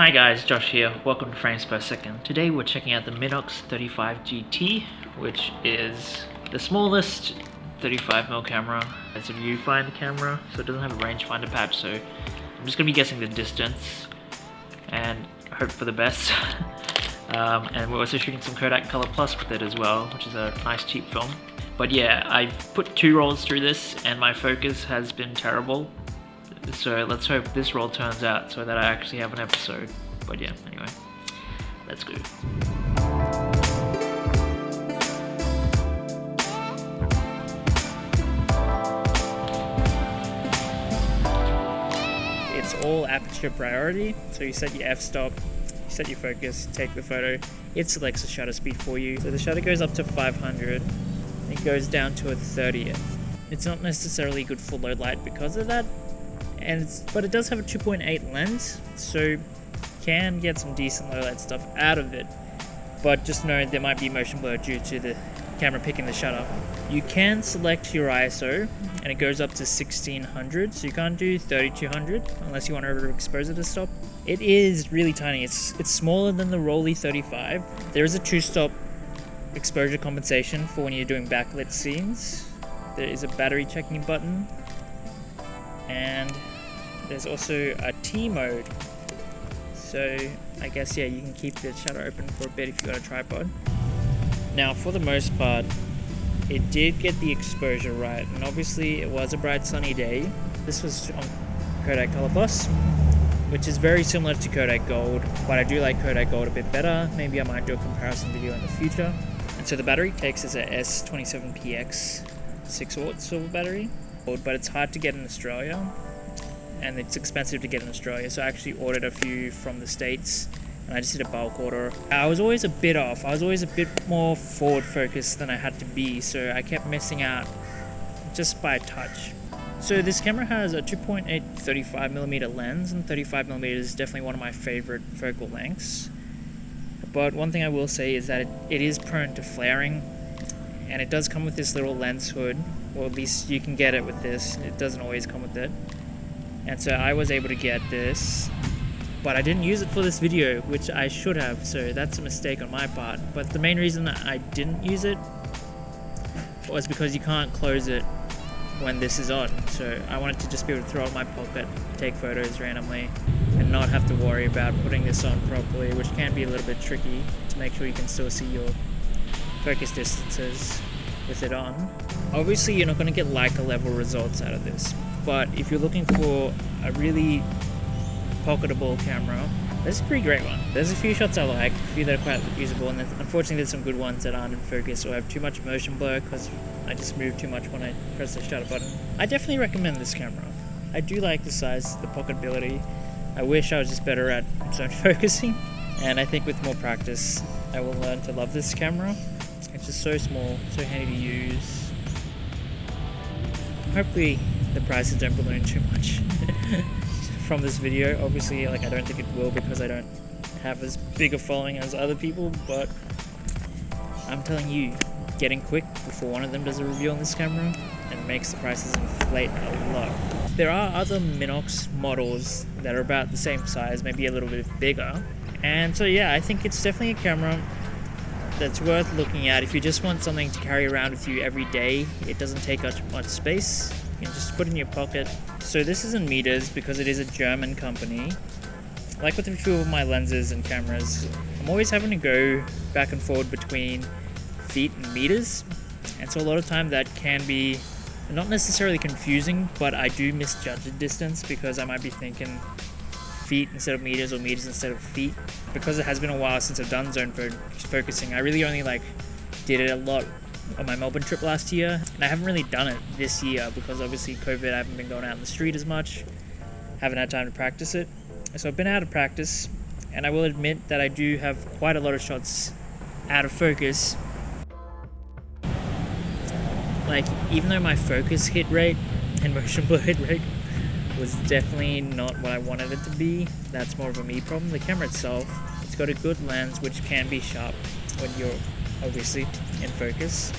Hi guys, Josh here. Welcome to Frames Per Second. Today we're checking out the Minox 35 GT, which is the smallest 35mm camera. It's a viewfinder camera, so it doesn't have a rangefinder patch, so I'm just going to be guessing the distance and hope for the best. And we're also shooting some Kodak Color Plus with it as well, which is a nice cheap film. But yeah, I've put 2 rolls through this and my focus has been terrible. So let's hope this roll turns out so that I actually have an episode. But yeah, anyway, let's go. It's all aperture priority, so you set your f-stop, you set your focus, take the photo, it selects the shutter speed for you. So the shutter goes up to 500, it goes down to a 30th. It's not necessarily good for low light because of that, but it does have a 2.8 lens, so can get some decent low light stuff out of it. But just know there might be motion blur due to the camera picking the shutter. You can select your ISO, and it goes up to 1600, so you can't do 3200 unless you want to overexpose it to stop. It is really tiny. It's smaller than the Rolly 35. There is a 2-stop exposure compensation for when you're doing backlit scenes. There is a battery checking button, and there's also a T mode. So I guess, yeah, you can keep the shutter open for a bit if you've got a tripod. Now, for the most part, it did get the exposure right, and obviously it was a bright sunny day. This was on Kodak Color Plus, which is very similar to Kodak Gold, but I do like Kodak Gold a bit better. Maybe I might do a comparison video in the future. And so the battery takes is a S27PX 6W silver battery, but it's hard to get in Australia, and it's expensive to get in Australia, so I actually ordered a few from the States, and I just did a bulk order. I was always a bit off. I was always a bit more forward focused than I had to be, so I kept missing out just by a touch. So this camera has a 2.8 35mm lens, and 35mm is definitely one of my favorite focal lengths. But one thing I will say is that it is prone to flaring, and it does come with this little lens hood, or at least you can get it with this. It doesn't always come with it. And so I was able to get this, but I didn't use it for this video, which I should have, so that's a mistake on my part. But the main reason that I didn't use it was because you can't close it when this is on. So I wanted to just be able to throw it in my pocket, take photos randomly, and not have to worry about putting this on properly, which can be a little bit tricky to make sure you can still see your focus distances with it on. Obviously you're not going to get Leica level results out of this, but if you're looking for a really pocketable camera, this is a pretty great one. There's a few shots I like, a few that are quite usable, and unfortunately there's some good ones that aren't in focus or have too much motion blur because I just move too much when I press the shutter button. I definitely recommend this camera. I do like the size, the pocketability. I wish I was just better at zone focusing, and I think with more practice I will learn to love this camera. It's just so small, so handy to use. Hopefully the prices don't balloon too much from this video. Obviously, I don't think it will because I don't have as big a following as other people, but I'm telling you, getting quick before one of them does a review on this camera and makes the prices inflate a lot. There are other Minox models that are about the same size, maybe a little bit bigger, and so yeah, I think it's definitely a camera that's worth looking at if you just want something to carry around with you every day. It doesn't take much space. You can just put it in your pocket. So this is in meters because it is a German company. Like with a few of my lenses and cameras, I'm always having to go back and forward between feet and meters. And so a lot of time that can be not necessarily confusing, but I do misjudge the distance because I might be thinking feet instead of meters or meters instead of feet. Because it has been a while since I've done zone focusing, I really only did it a lot on my Melbourne trip last year, and I haven't really done it this year because obviously COVID, I haven't been going out in the street as much, haven't had time to practice it. So I've been out of practice, and I will admit that I do have quite a lot of shots out of focus. Even though my focus hit rate and motion blur hit rate was definitely not what I wanted it to be, that's more of a me problem. The camera itself, it's got a good lens which can be sharp when you're obviously in focus.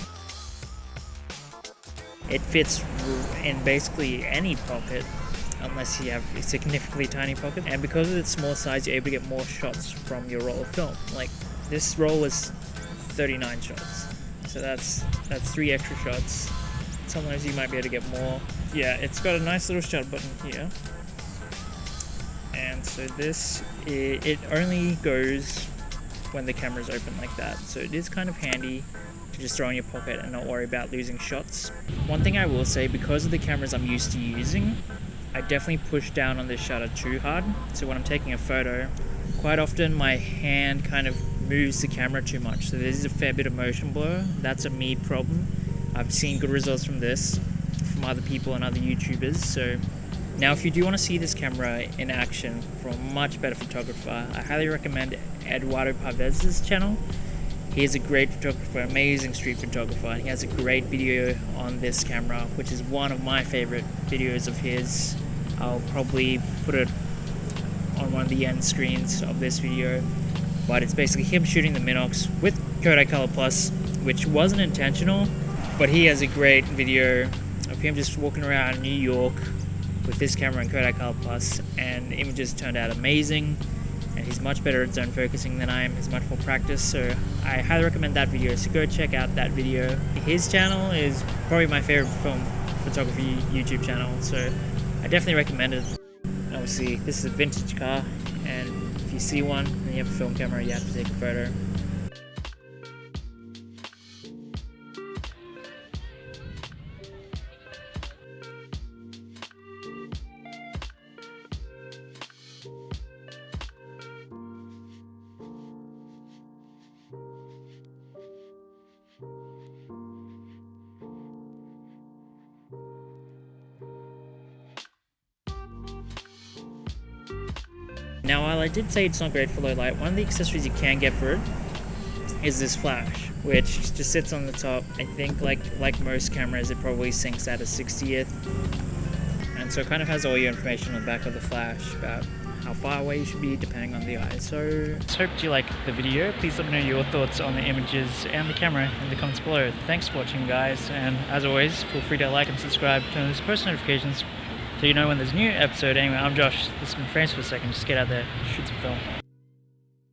It fits in basically any pocket. unless you have a significantly tiny pocket. And because of its small size, you're able to get more shots from your roll of film. Like this roll was 39 shots, so that's 3 extra shots. Sometimes you might be able to get more. Yeah, it's got a nice little shutter button here, and so this, it only goes when the camera's open like that, so it is kind of handy to just throw in your pocket and not worry about losing shots. One thing I will say, because of the cameras I'm used to using, I definitely push down on this shutter too hard, so when I'm taking a photo, quite often my hand kind of moves the camera too much, so there's a fair bit of motion blur. That's a me problem. I've seen good results from this from other people and other YouTubers. So now if you do want to see this camera in action from a much better photographer, I highly recommend Eduardo Parvez's channel. He is a great photographer, amazing street photographer, and he has a great video on this camera, which is one of my favorite videos of his. I'll probably put it on one of the end screens of this video, but it's basically him shooting the Minox with Kodak Color Plus, which wasn't intentional, but he has a great video of him just walking around New York with this camera and Kodak Color Plus, and the images turned out amazing, and he's much better at zone focusing than I am. He's much more practiced, so I highly recommend that video, so go check out that video. His channel is probably my favorite film photography YouTube channel, so I definitely recommend it. Obviously, this is a vintage car, and if you see one and you have a film camera, you have to take a photo. Now, while I did say it's not great for low light, one of the accessories you can get for it is this flash, which just sits on the top. I think like most cameras, it probably syncs at a 60th, and so it kind of has all your information on the back of the flash about how far away you should be depending on the eye. So I hope you like the video. Please let me know your thoughts on the images and the camera in the comments below. Thanks for watching, guys, and as always, feel free to like and subscribe, turn on those post notifications so you know when there's a new episode. Anyway, I'm Josh, this has been Frames Per Second. Just get out there, shoot some film.